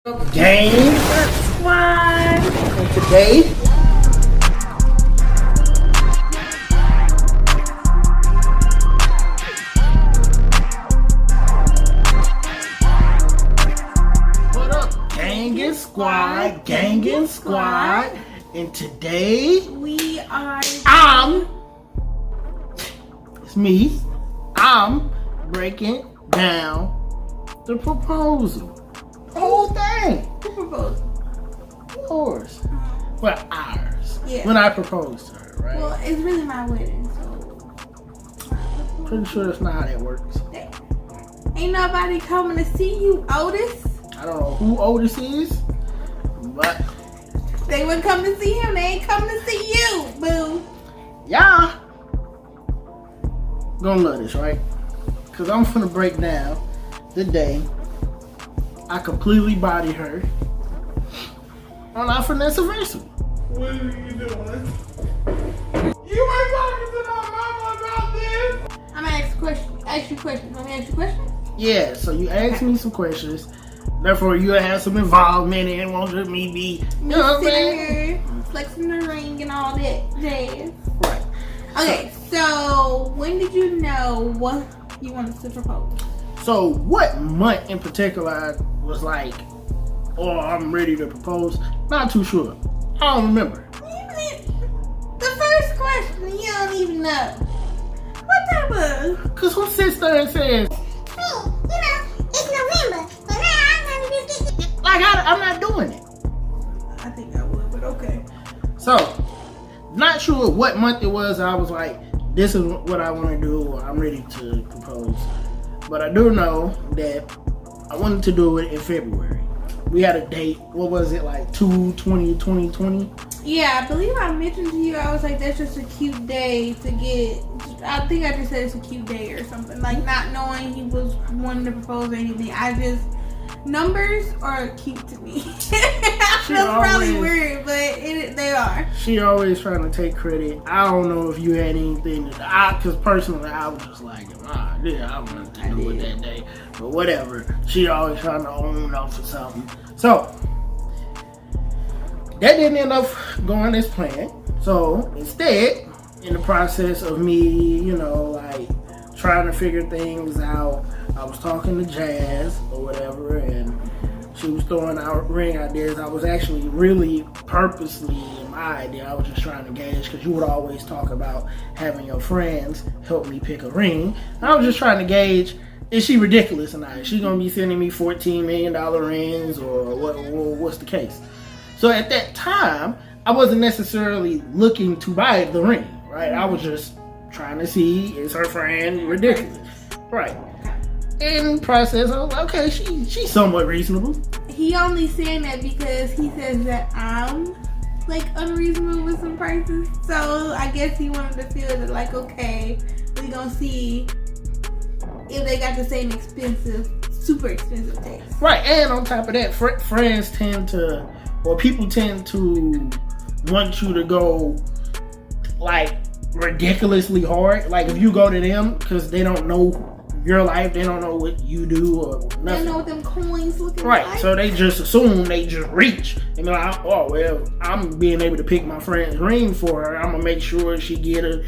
Gang Squad. And today, what up, Gang Squad, Gang Squad. And today, it's me. I'm breaking down the proposal. The whole thing. Who proposed? Yours. Well, ours. Yeah. When I proposed to her, right? Well, it's really my wedding, so. Pretty sure that's not how that works. Ain't nobody coming to see you, Otis. I don't know who Otis is, but They wouldn't come to see him. They ain't coming to see you, boo. y'all gonna love this, right? Because I'm gonna break down the day I completely bodied her on our finesse anniversary. What are you doing? You ain't talking to my mama about this? I'm gonna ask you questions. Let me ask you questions. Yeah, so you asked me some questions. Therefore, you have some involvement in it. Won't just me be, you know what I'm Sitting saying? here, flexing the ring and all that jazz. Right. Okay, so when did you know what you wanted to propose? So, what month in particular I was like, oh, I'm ready to propose? Not too sure. I don't remember. The first question, you don't even know. What type of? Because who sits there and says, It's November, but now I'm gonna just get like, I'm not doing it. I think I would, but okay. So, not sure what month it was. I was like, this is what I want to do, or I'm ready to propose. But I do know that I wanted to do it in February. We had a date. What was it, like 2/20/2020? Yeah, I believe I mentioned to you, I was like, that's just a cute day to get. I think I just said it's a cute day or something. Like, not knowing he was wanting to propose or anything. Numbers are cute to me. That's probably weird, but they are. She always trying to take credit. I don't know if you had anything because personally I was just like, yeah, I wanted to do it that day. But whatever. She always trying to own up for something. So, that didn't end up going as planned. So, instead, in the process of me, like trying to figure things out, I was talking to Jazz or whatever, and she was throwing out ring ideas. I was actually really purposely, in my idea, I was just trying to gauge, because you would always talk about having your friends help me pick a ring. I was just trying to gauge, is she ridiculous or not? Is she going to be sending me $14 million rings, or what's the case? So at that time, I wasn't necessarily looking to buy the ring, right? I was just trying to see, is her friend ridiculous? Right. In the process, I was like, okay, she's somewhat reasonable. He only saying that because he says that I'm like unreasonable with some prices. So I guess he wanted to feel that, like, okay, we gonna see if they got the same super expensive taste. Right, and on top of that, friends tend to, or people tend to want you to go like ridiculously hard. Like if you go to them because they don't know your life, they don't know what you do or nothing. They don't know what them coins looking right, like. so they just assume, they just reach and be like, oh well, I'm being able to pick my friend's ring for her, I'm gonna make sure she get a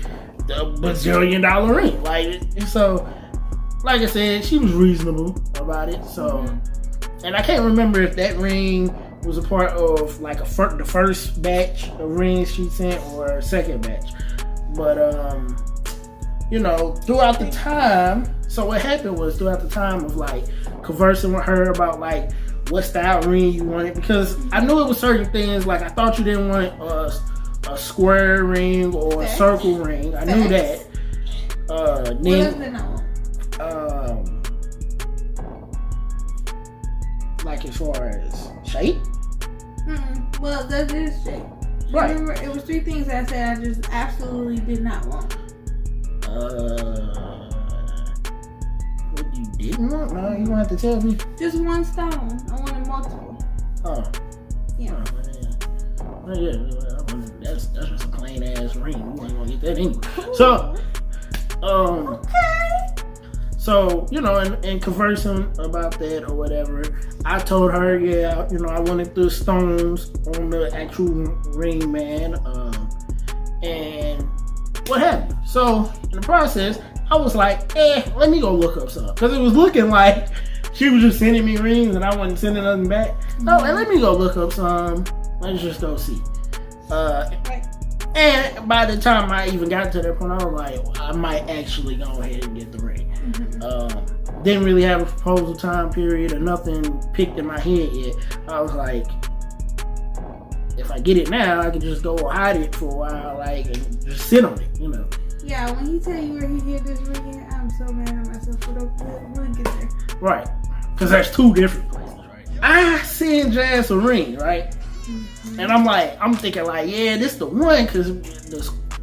bazillion dollar ring. Like, so like I said, she was reasonable about it. So and I can't remember if that ring was a part of like the first batch of rings she sent or a second batch. But throughout the time, so what happened was throughout the time of like conversing with her about like what style ring you wanted, because I knew it was certain things, like I thought you didn't want a square ring or a circle ring. I knew that. What else did I want? Like as far as shape? Well, that is shape. Right. Remember, it was 3 things I said I just absolutely did not want. What you didn't want? No, you don't have to tell me. Just one stone. I wanted multiple. Oh. Yeah. Well, yeah. That's just a plain ass ring. You ain't gonna get that anyway. So, Okay. So, in conversing about that or whatever, I told her, yeah, I wanted the stones on the actual ring, man, and what happened. So, in the process, I was like, let me go look up something. Because it was looking like she was just sending me rings and I wasn't sending nothing back. So, let me go look up some. Let's just go see. And by the time I even got to that point, I was like, I might actually go ahead and get the ring. Didn't really have a proposal time period or nothing picked in my head yet. I was like, if I get it now, I can just go hide it for a while, and just sit on it, Yeah, when he tell you where he hid this ring, I'm so mad at myself. We'll get there. Right. Because there's two different places, right? I send Jazz a ring, right? And I'm thinking yeah, this the one, because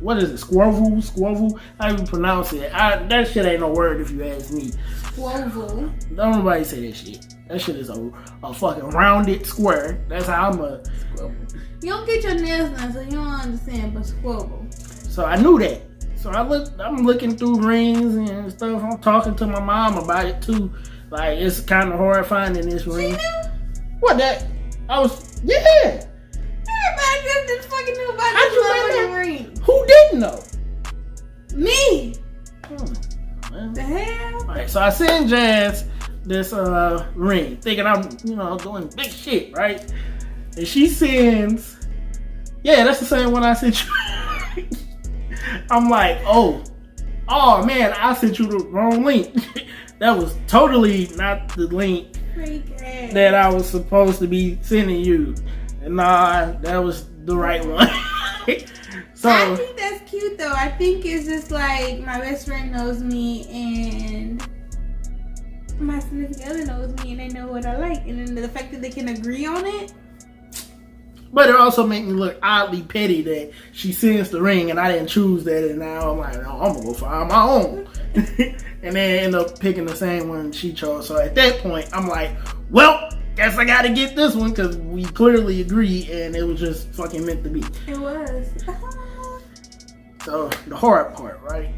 what is it, Squirvel? How you pronounce it? That shit ain't no word if you ask me. Squirvel. Don't nobody say that shit. That shit is a fucking rounded square. That's how I'm a Squirvel. You don't get your nails done, so you don't understand, but Squirvel. So I knew that. So I'm looking through rings and stuff. I'm talking to my mom about it too. It's kind of hard finding this ring. She knew? What, that? Yeah. Everybody just fucking knew about How'd you this find motherfucking ring. Who didn't know? Me. Man. The hell? Alright, so I send Jazz this ring, thinking I'm, doing big shit, right? And she sends, yeah, that's the same one I sent you. I'm like, oh man, I sent you the wrong link. That was totally not the link that I was supposed to be sending you. Nah, that was the right one. So I think that's cute though. I think it's just my best friend knows me and my significant other knows me and they know what I like. And then the fact that they can agree on it. But it also made me look oddly petty that she sends the ring and I didn't choose that, and now I'm like, no, I'm gonna go find my own. And then end up picking the same one she chose. So at that point, I'm like, well, guess I gotta get this one because we clearly agree and it was just fucking meant to be. It was. So the hard part, right,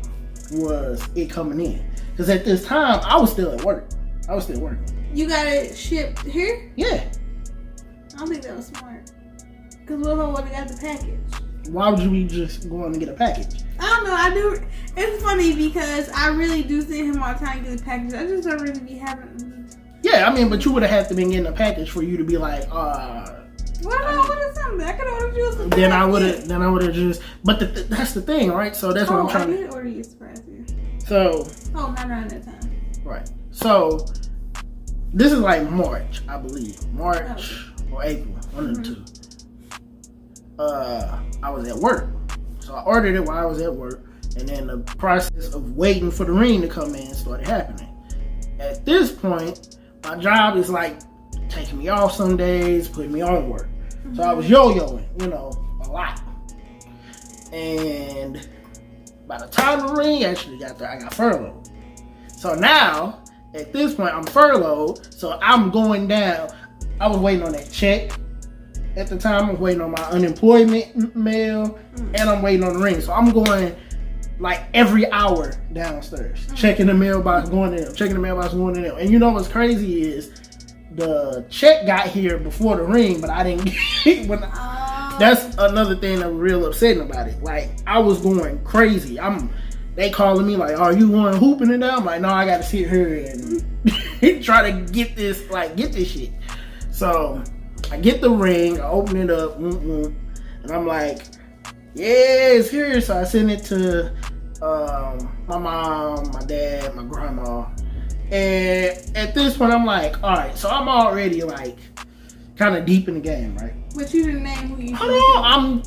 was it coming in. Because at this time, I was still at work. I was still working. You got it shipped here? Yeah. I don't think that was smart. Because what if I would have got the package? Why would you be just going to get a package? I don't know. I do. It's funny because I really do send him all the time to get the package. I just don't really be having. Yeah, I mean, but you would have had to been getting a package for you to be like, What if I ordered something? I could order you some. Then I would have just. But that's the thing, right? So that's what I'm trying to. I did order you a surprise here. So. Oh, not around that time. Right. So this is March, I believe, March or April, one of the two. I was at work, so I ordered it while I was at work, and then the process of waiting for the ring to come in started happening. At this point, my job is taking me off some days, putting me on work. So I was yo-yoing, a lot. And by the time the ring actually got there, I got furloughed. So now, at this point, I'm furloughed, so I'm going down. I was waiting on that check. At the time, I was waiting on my unemployment mail, and I'm waiting on the ring. So I'm going every hour downstairs, checking the mailbox, going to them, checking the mailbox, going to them. And you know what's crazy is the check got here before the ring, but I didn't get it. That's another thing that was real upsetting about it. I was going crazy. They calling me are you going hooping it down? I'm like, no, I got to sit here and try to get this shit. So I get the ring, I open it up, and I'm like, yeah, it's here. So I send it to my mom, my dad, my grandma. And at this point, I'm like, all right, so I'm already kind of deep in the game, right? But you didn't name who you Hold on,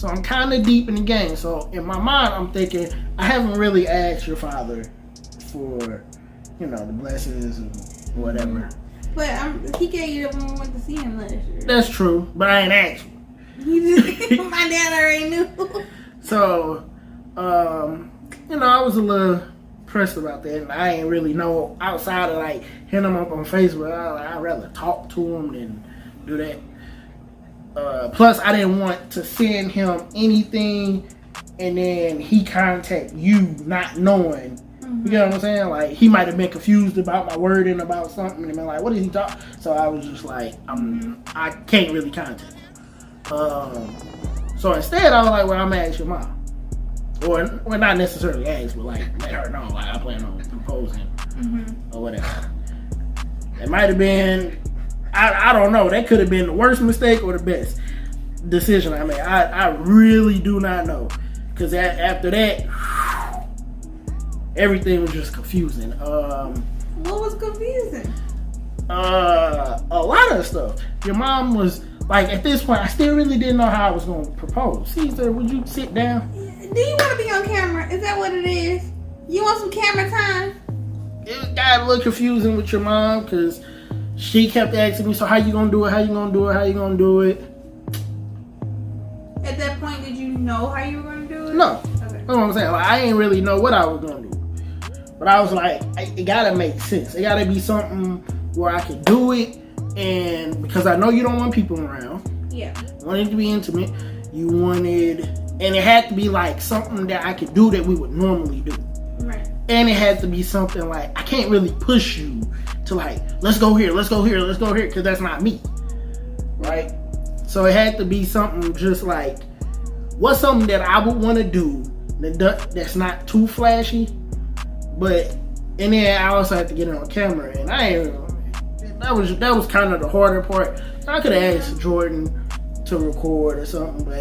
I'm kind of deep in the game. So in my mind, I'm thinking, I haven't really asked your father for, the blessings and whatever. But he gave you that when we went to see him last year. That's true, but I ain't asked him. My dad already knew. So, I was a little pressed about that, and I ain't really know outside of hitting him up on Facebook. I'd rather talk to him than do that. Plus, I didn't want to send him anything, and then he contact you not knowing You get what I'm saying? Like, he might have been confused about my wording about something and been like, what is he talking? So I was just like, I can't really contact him. So instead, I was like, well, I'm gonna ask your mom. Or not necessarily ask, but like, let her know, like, I plan on proposing or whatever. It might have been, I don't know, that could have been the worst mistake or the best decision I made. I really do not know. Because after that, everything was just confusing. What was confusing? A lot of stuff. Your mom was, like, at this point, I still really didn't know how I was going to propose. Caesar, would you sit down? Do you want to be on camera? Is that what it is? You want some camera time? It got a little confusing with your mom because she kept asking me, so how you gonna do it? How you gonna do it? How you gonna do it? At that point, did you know how you were gonna do it? No. Okay. That's what I'm saying. Like, I didn't really know what I was gonna do. But I was like, it gotta make sense. It gotta be something where I could do it, and because I know you don't want people around. Yeah. You wanted it to be intimate. You wanted, and it had to be like something that I could do that we would normally do. Right. And it had to be something like, I can't really push you to like, let's go here, let's go here, let's go here, because that's not me. Right? So it had to be something just like, what's something that I would want to do that's not too flashy, but, and then I also had to get it on camera, and that was kind of the harder part. I could have asked Jordan to record or something, but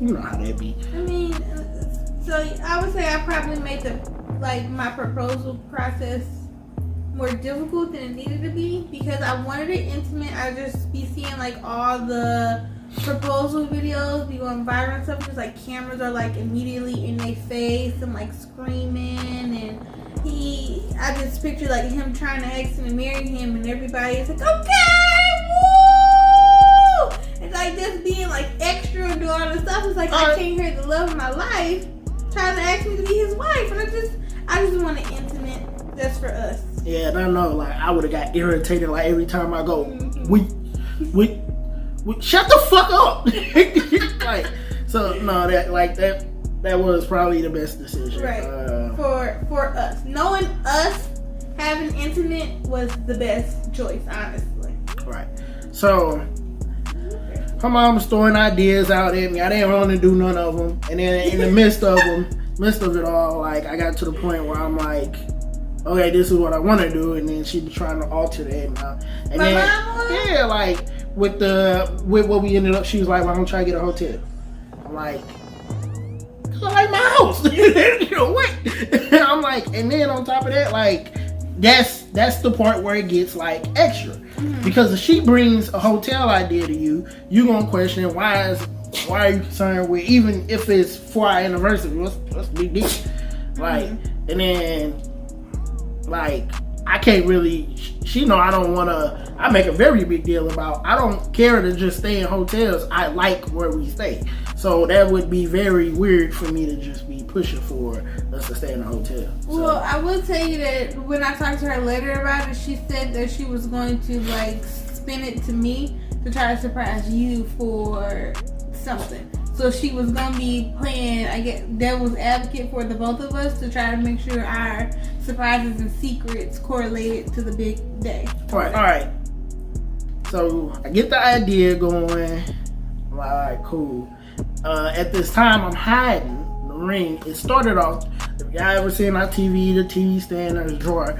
you know how that be. I mean, so I would say I probably made my proposal process more difficult than it needed to be because I wanted it intimate. I just be seeing like all the proposal videos be going viral and stuff, just like cameras are like immediately in their face and like screaming, and I just picture like him trying to ask him to marry him, and everybody is like, okay, woo! It's like just being like extra and doing all this stuff. It's like I can't hear the love of my life trying to ask me to be his wife, and I just want it intimate just for us. Yeah, and I know, like, I would have got irritated, like, every time I go, we shut the fuck up. Like, so, no, that was probably the best decision. Right. For us. Knowing us having intimate was the best choice, honestly. Right. So, her mom was throwing ideas out at me. I didn't want to do none of them. And then in the midst of it all, like, I got to the point where I'm like, okay, this is what I want to do, and then she was trying to alter that. And My then, mom? yeah, like with what we ended up, she was like, "Well, I'm gonna try to get a hotel." I'm like, "I like my house." You know what? I'm like, and then on top of that, like, that's the part where it gets like extra, because if she brings a hotel idea to you, you gonna question why are you concerned with, even if it's for our anniversary? What's the big deal? Like, and then. Like, I can't really, she know I don't want to, I make a very big deal about, I don't care to just stay in hotels. I like where we stay. So that would be very weird for me to just be pushing for us to stay in a hotel. So. Well, I will tell you that when I talked to her later about it, she said that she was going to like spin it to me to try to surprise you for something. So she was going to be playing, I guess, devil's advocate for the both of us to try to make sure our surprises and secrets correlated to the big day. All right. So I get the idea going. I'm like, all right, cool. At this time, I'm hiding the ring. It started off, if y'all ever seen our TV, the TV stand, there's a drawer.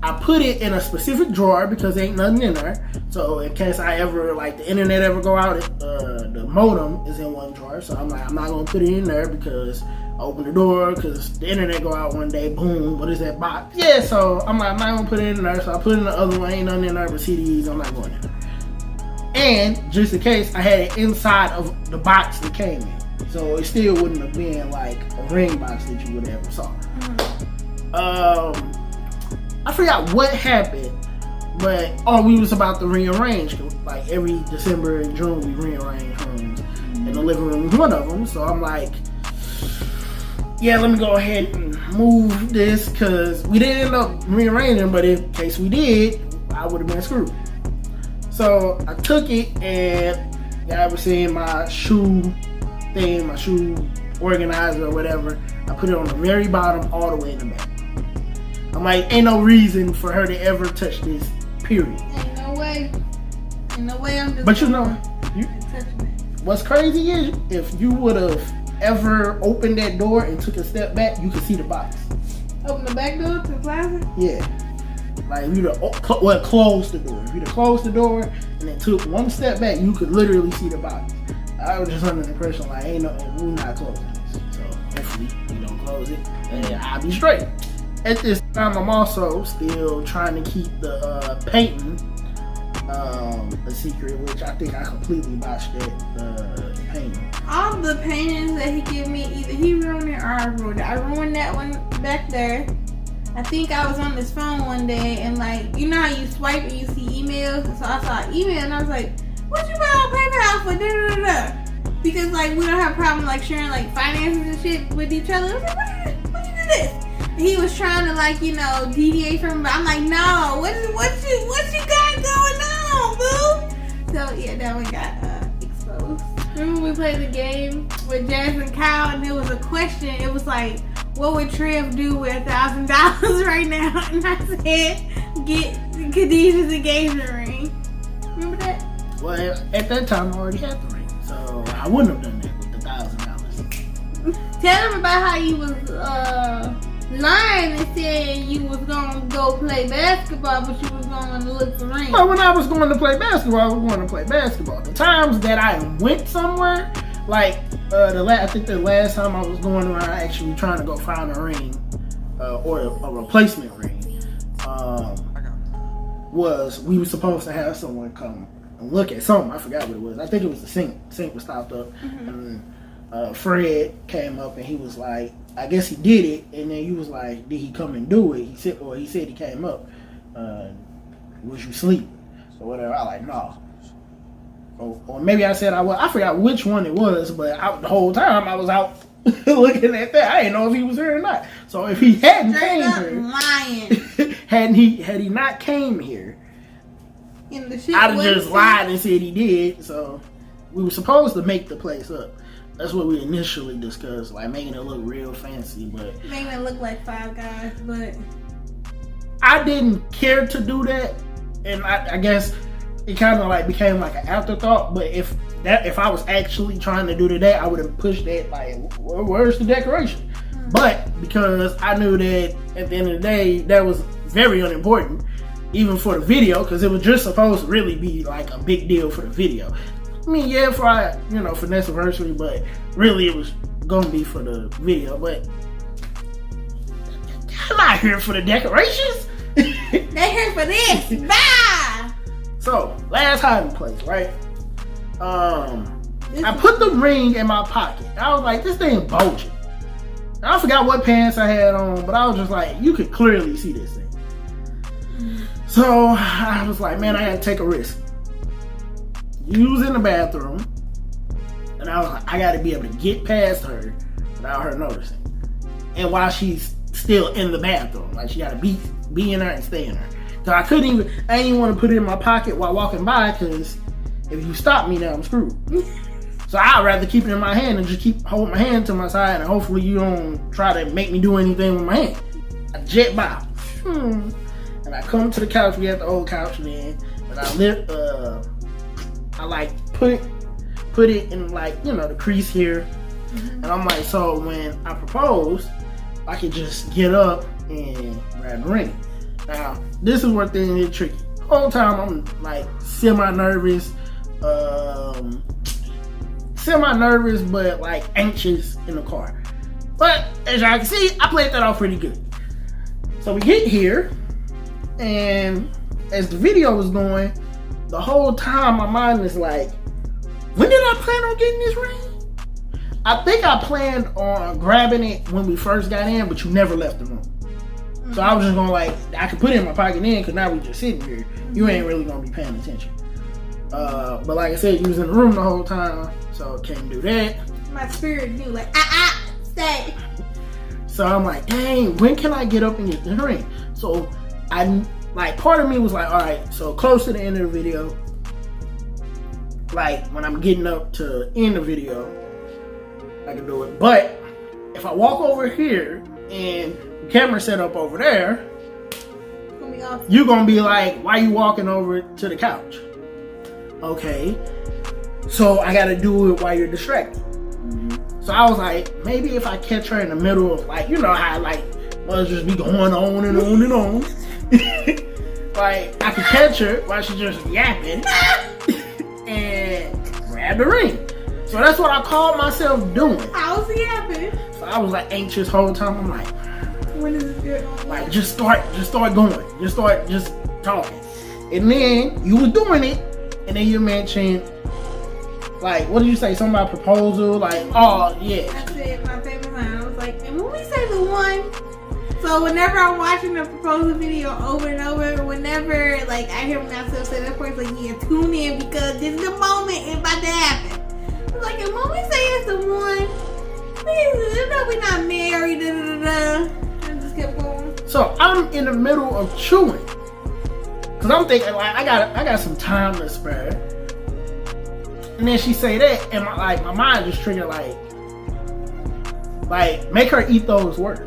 I put it in a specific drawer because ain't nothing in there. So in case I ever, like, the internet ever go out, the modem is in one drawer. So I'm like, I'm not going to put it in there because I open the door because the internet go out one day. Boom, what is that box? Yeah, so I'm like, I'm not going to put it in there. So I put it in the other one. Ain't nothing in there but CDs. I'm not going in there. And just in case, I had it inside of the box that came in. So it still wouldn't have been like a ring box that you would have ever saw. I forgot what happened, but we was about to rearrange. Like every December and June, we rearrange rooms, and the living room was one of them. So I'm like, yeah, let me go ahead and move this because we didn't end up rearranging. But in case we did, I would have been screwed. So I took it, and y'all ever seen my shoe thing, my shoe organizer or whatever? I put it on the very bottom, all the way in the back. I'm like, ain't no reason for her to ever touch this, period. Ain't no way. Ain't no way I'm just But you know, touching it. what's crazy is if you would have ever opened that door and took a step back, you could see the box. Open the back door to the closet? Yeah. Like if you'd have closed the door. If you'd have closed the door and then took one step back, you could literally see the box. I was just under the impression like, ain't no, we're not closing this. So hopefully we don't close it and I'll be straight. At this time, I'm also still trying to keep the painting a secret, which I think I completely botched the painting. All the paintings that he gave me, either he ruined it or I ruined it. I ruined that one back there. I think I was on this phone one day and like, you know how you swipe and you see emails? So I saw an email and I was like, what you buy on PayPal for? Da, da, da, da. Because like we don't have a problem like sharing like finances and shit with each other. I was like, what you do this? And he was trying to like, you know, deviate from it, but I'm like, no, what you got going on, boo? So yeah, that one got exposed. Remember we played the game with Jazz and Kyle and there was a question, it was like, what would Trev do with $1,000 right now? And I said, get Khadijah's engagement ring. Remember that? Well, at that time I already had the ring, so I wouldn't have done that with the $1,000. Tell them about how you was lying and saying you was gonna go play basketball, but you was going to look for rings. Well, when I was going to play basketball, I was going to play basketball. The times that I went somewhere, like I think the last time I was going around actually trying to go find a ring or a replacement ring was we were supposed to have someone come and look at something. I forgot what it was. I think it was the sink. The sink was stopped up. Mm-hmm. And Fred came up and he was like, I guess he did it. And then you was like, did he come and do it? He said he came up. Was you sleeping? Or whatever. I like, no. Or maybe I said I was. I forgot which one it was, but the whole time I was out looking at that. I didn't know if he was here or not. So if he hadn't came here, lying. had he not came here, In the shit I'd have just lied and said he did. So we were supposed to make the place up. That's what we initially discussed, like making it look real fancy, but making it look like Five Guys. But I didn't care to do that, and I guess it kind of like became like an afterthought. But if I was actually trying to do that, I would have pushed that like, where's the decoration? Mm-hmm. But because I knew that at the end of the day, that was very unimportant, even for the video, because it was just supposed to really be like a big deal for the video. I mean, yeah, for next anniversary, but really it was gonna be for the video. But I'm not here for the decorations. They here for this. Bye. So, last hiding place, right? I put the ring in my pocket. I was like, this thing bulging. I forgot what pants I had on, but I was just like, you could clearly see this thing. So, I was like, man, I had to take a risk. You was in the bathroom, and I was like, I gotta be able to get past her without her noticing. And while she's still in the bathroom, like she gotta be in there and stay in there. So I didn't even want to put it in my pocket while walking by, because if you stop me now, I'm screwed. So I'd rather keep it in my hand and just keep holding my hand to my side, and hopefully you don't try to make me do anything with my hand. I jet by. And I come to the couch, we had the old couch then, and I like put it in like, the crease here. Mm-hmm. And I'm like, so when I propose, I could just get up and grab the ring. Now, this is where things get tricky. The whole time I'm like semi-nervous, but like anxious in the car. But as y'all can see, I played that off pretty good. So we get here, and as the video was going, the whole time my mind is like, when did I plan on getting this ring? I think I planned on grabbing it when we first got in, but you never left the room. Mm-hmm. So I was just going like, I could put it in my pocket then, because now we just sitting here. You ain't really going to be paying attention. But like I said, you was in the room the whole time, so can't do that. My spirit knew, like, stay. So I'm like, dang, when can I get up and get the ring? So part of me was like, all right, so close to the end of the video, like when I'm getting up to end the video, I can do it. But if I walk over here and the camera set up over there, you're gonna be like, why you walking over to the couch? Okay, so I gotta do it while you're distracted. So I was like, maybe if I catch her in the middle of, like, you know how like must just be going on and on and on. Like, I could catch her while she's just yapping and grab the ring. So that's what I called myself doing. I was yapping. So I was like anxious whole time. I'm like, when is this good? like just start going. Just start talking. And then you was doing it, and then you mentioned, like, what did you say? Something about proposal? Like, oh yeah. I said my favorite line. I was like, and when we say the one, so whenever I'm watching a proposal video over and over, whenever like I hear myself say that part, it's like, yeah, tune in because this is the moment it's about to happen. It's like, and when we say it's the one, please, you know we're not married, da da da da. I just kept going. So I'm in the middle of chewing, cause I'm thinking like I got some time to spare. And then she say that, and my mind just triggered like make her eat those words.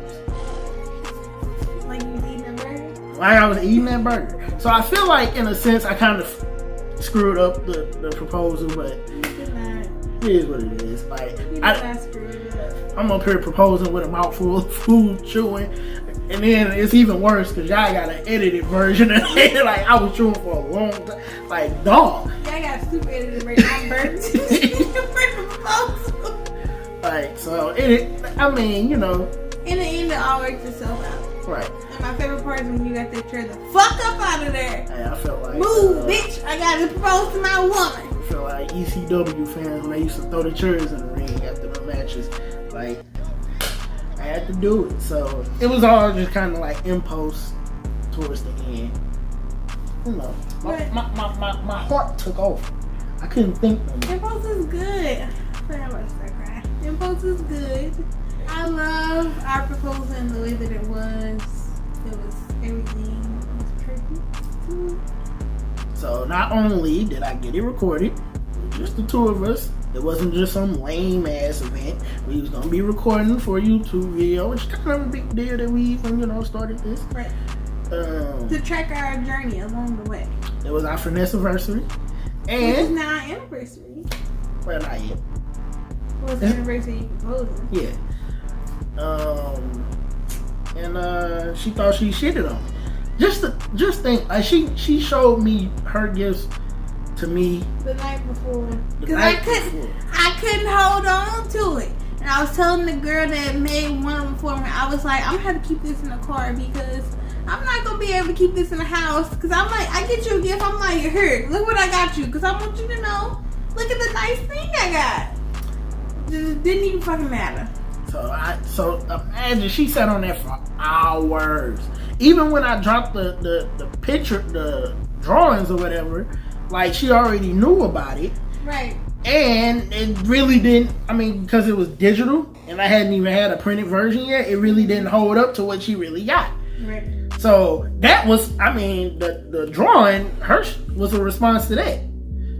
Like you was eating a burger? Like I was eating that burger. So I feel like in a sense I kind of screwed up the proposal, but You did not. it is what it is. Like You did not screw it up. I'm up here proposing with a mouthful of food, chewing, and then it's even worse because y'all got an edited version of it. Like I was chewing for a long time, like dog. Yeah, I got super edited version. I'm burnt. Like so, I mean, you know, In the end, it all works itself out. right? And my favorite part is when you got that chair the fuck up out of there. Hey, I felt like Move, bitch! I gotta propose to my woman. I felt like ECW fans when they used to throw the chairs in the ring after the matches. Like I had to do it, so it was all just kind of like impulse towards the end. You know, my heart took over. I couldn't think no more. Impulse is good. Sorry, I'm about to start crying. Impulse is good. I love our proposal and the way that it was. It was everything was perfect. So not only did I get it recorded, just the two of us. It wasn't just some lame ass event. We was gonna be recording for a YouTube video, which is kind of a big deal that we even started this. Right. To track our journey along the way. It was our finesse anniversary, Which is and now our anniversary. well, not yet. Was the anniversary you proposing? Yeah. And she thought she shitted on me. Just think, like she showed me her gifts to me The night before. the Because night before. I couldn't hold on to it. And I was telling the girl that made one of them for me, I was like, I'm going to have to keep this in the car because I'm not going to be able to keep this in the house. Because I'm like, I get you a gift. I'm like, here, look what I got you. Because I want you to know, look at the nice thing I got. It didn't even fucking matter. So imagine she sat on there for hours. Even when I dropped the picture, the drawings or whatever, like she already knew about it. Right. And it really didn't, because it was digital and I hadn't even had a printed version yet, it really didn't hold up to what she really got. Right. So that was, the drawing, hers was a response to that.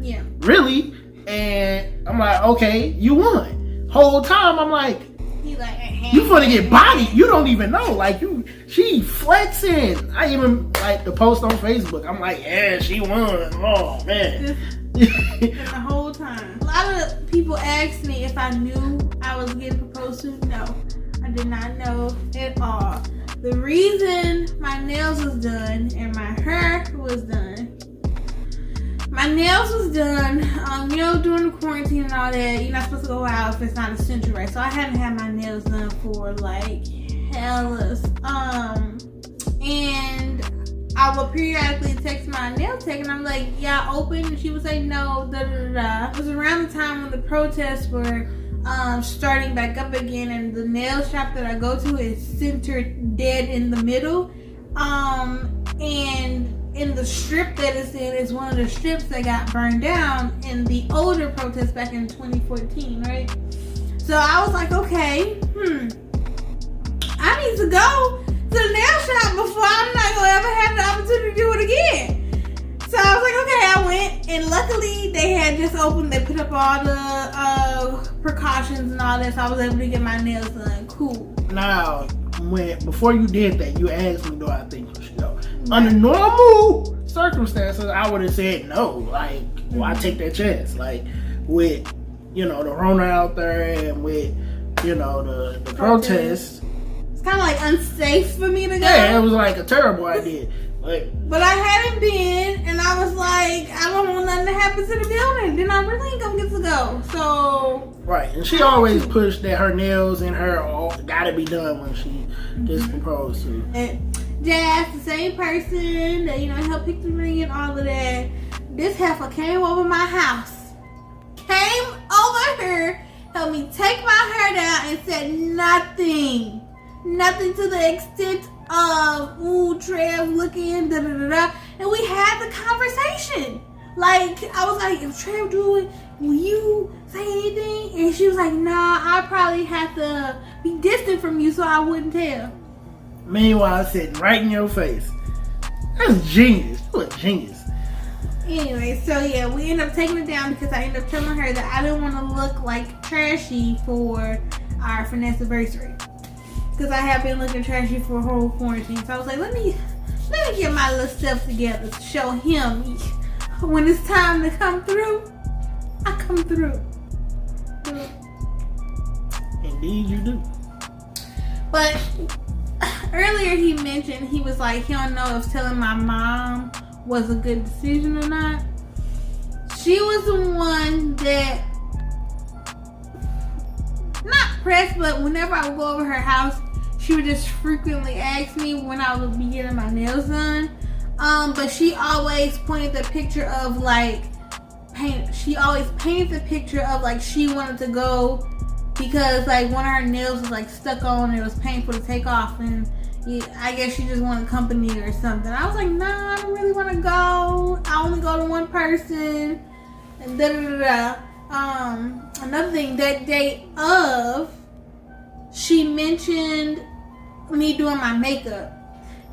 Yeah. Really. And I'm like, okay, you won. Whole time I'm like, He like, you finna get bodied. You don't even know. Like she flexing. I even like the post on Facebook. I'm like, yeah, she won. Oh man. The whole time. A lot of people asked me if I knew I was getting proposed to. No, I did not know at all. The reason my nails was done and my hair was done. My nails was done, during the quarantine and all that. You're not supposed to go out if it's not essential, right? So I hadn't had my nails done for like hellas. And I would periodically text my nail tech and I'm like, yeah, open. And she would say no, da da da. It was around the time when the protests were starting back up again, and the nail shop that I go to is centered dead in the middle. And in the strip that it's in is one of the strips that got burned down in the older protest back in 2014, right? So I was like, okay, I need to go to the nail shop before I'm not gonna ever have the opportunity to do it again. So I was like, okay, I went, and luckily they had just opened, they put up all the precautions and all that, so I was able to get my nails done. Cool. Now, before you did that, you asked me, do I think you should go? Under normal circumstances, I would have said no. Like, why take that chance? Like, with, you know, the Rona out there and with, you know, the protests. It's kind of like unsafe for me to go. Yeah, it was like a terrible idea. But I hadn't been, and I was like, I don't want nothing to happen to the building. Then I really ain't gonna get to go. So right, and she always pushed that her nails and her all gotta be done when she gets proposed to. And Jazz, the same person that, you know, helped pick the ring and all of that. This heifer came over my house, came over here, helped me take my hair down, and said nothing to the extent of, ooh, Trev looking, da da da da. And we had the conversation. Like, I was like, if Trev do it, will you say anything? And she was like, nah, I probably have to be distant from you so I wouldn't tell. Meanwhile, sitting right in your face. That's genius. You a genius. Anyway, so yeah, we ended up taking it down because I ended up telling her that I didn't want to look like trashy for our finesse anniversary. Because I have been looking trashy for a whole quarantine. So I was like, let me get my little stuff together to show him when it's time to come through, I come through. Indeed you do. But earlier he mentioned, he was like, he don't know if telling my mom was a good decision or not. She was the one that, not pressed, but whenever I would go over her house, she would just frequently ask me when I would be getting my nails done. But she always pointed the picture of like she always painted the picture of like she wanted to go because like one of her nails was like stuck on and it was painful to take off, and I guess she just wanted company or something. I was like, nah, I don't really want to go. I only go to one person. And da da da da. Another thing, that day of, she mentioned me doing my makeup.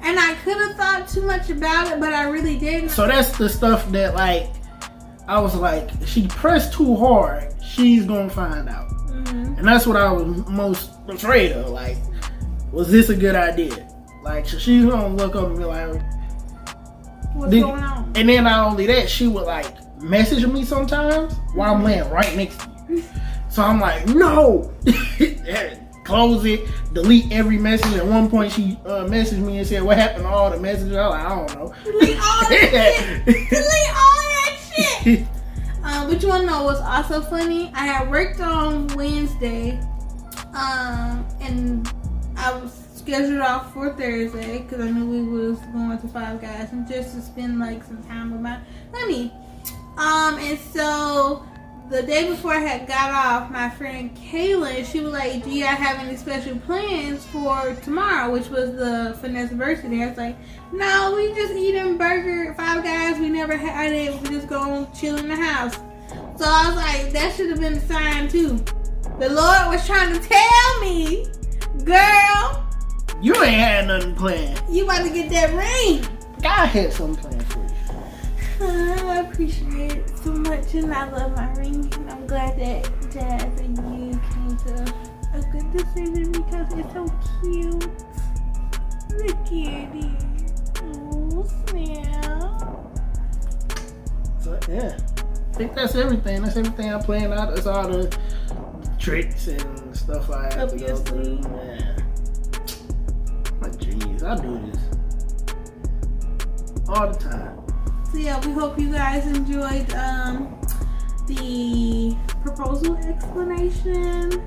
And I could have thought too much about it, but I really didn't. So that's the stuff that, like, I was like, she pressed too hard, she's gonna find out. Mm-hmm. And that's what I was most afraid of. Like, was this a good idea? Like, she's gonna look up and be like, what's going on? And then not only that, she would like message me sometimes while I'm laying right next to you. So I'm like, no! Close it, delete every message. At one point she messaged me and said, what happened to all the messages? I was like, I don't know. Delete all that shit. Delete all that shit. But you want to know what's also funny? I had worked on Wednesday, and I was scheduled off for Thursday because I knew we was going to Five Guys and just to spend like some time with my honey. And so the day before I had got off, my friend Kaylin, she was like, do you have any special plans for tomorrow, which was the finesse anniversary? I was like, no, we just eating burger, Five Guys. We never had it. We just go chill in the house. So I was like, that should have been a sign too. The Lord was trying to tell me, girl, you ain't had nothing planned. you about to get that ring. God had something planned for you. I appreciate it so much, and I love my ring, and I'm glad that Jazz and you came to a good decision because it's so cute. Look at it. Oh, snap. So yeah, I think that's everything. That's everything I planned out. That's all the tricks and stuff I have to go through. Yeah. My jeez, I do this all the time. So yeah, we hope you guys enjoyed the proposal explanation.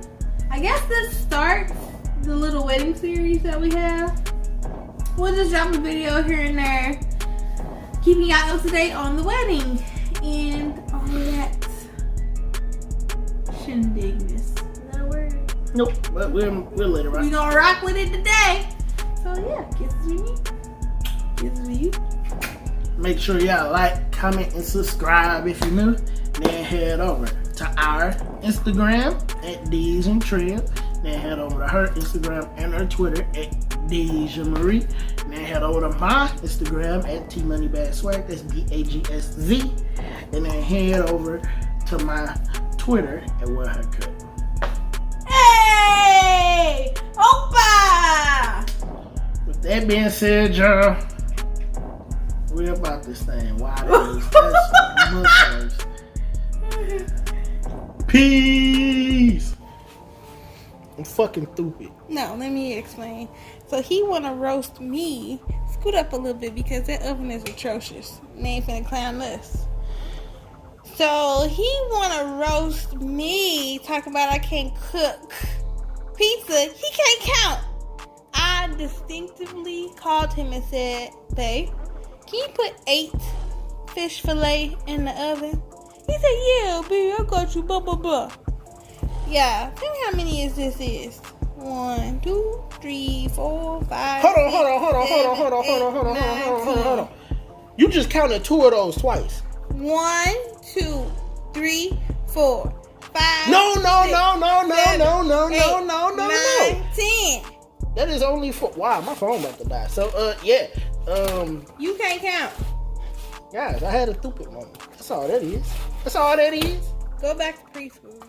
I guess this starts the little wedding series that we have. We'll just drop a video here and there, keeping y'all up to date on the wedding and all that shindigness. Is that a word? Nope, but we'll let it rock. We gonna rock with it today. So yeah, kisses with me. Kisses with you. Make sure y'all like, comment, and subscribe if you're new. Then head over to our Instagram at Deej and Trev. Then head over to her Instagram and her Twitter at Deja Marie. Then head over to my Instagram at TMoneyBagSwag. That's BAGSZ. And then head over to my Twitter at Well Haircut. Hey! Opa! With that being said, y'all, We're about this thing. Why that's much worse. Peace. I'm fucking stupid. No, let me explain. So he wanna roast me. Scoot up a little bit because that oven is atrocious. And they ain't finna clown us. So he wanna roast me, talk about I can't cook pizza. He can't count. I distinctively called him and said, babe, can you put 8 fish fillet in the oven? He said, yeah, babe, I got you, blah, blah, blah. Yeah, tell me how many this is. 1, 2, 3, 4, 5. Hold on. You just counted 2 of those twice. 1, 2, 3, 4, 5. No. 10. That is only for. Wow, my phone about to die. So, yeah. You can't count. Guys, I had a stupid moment. That's all that is. Go back to preschool.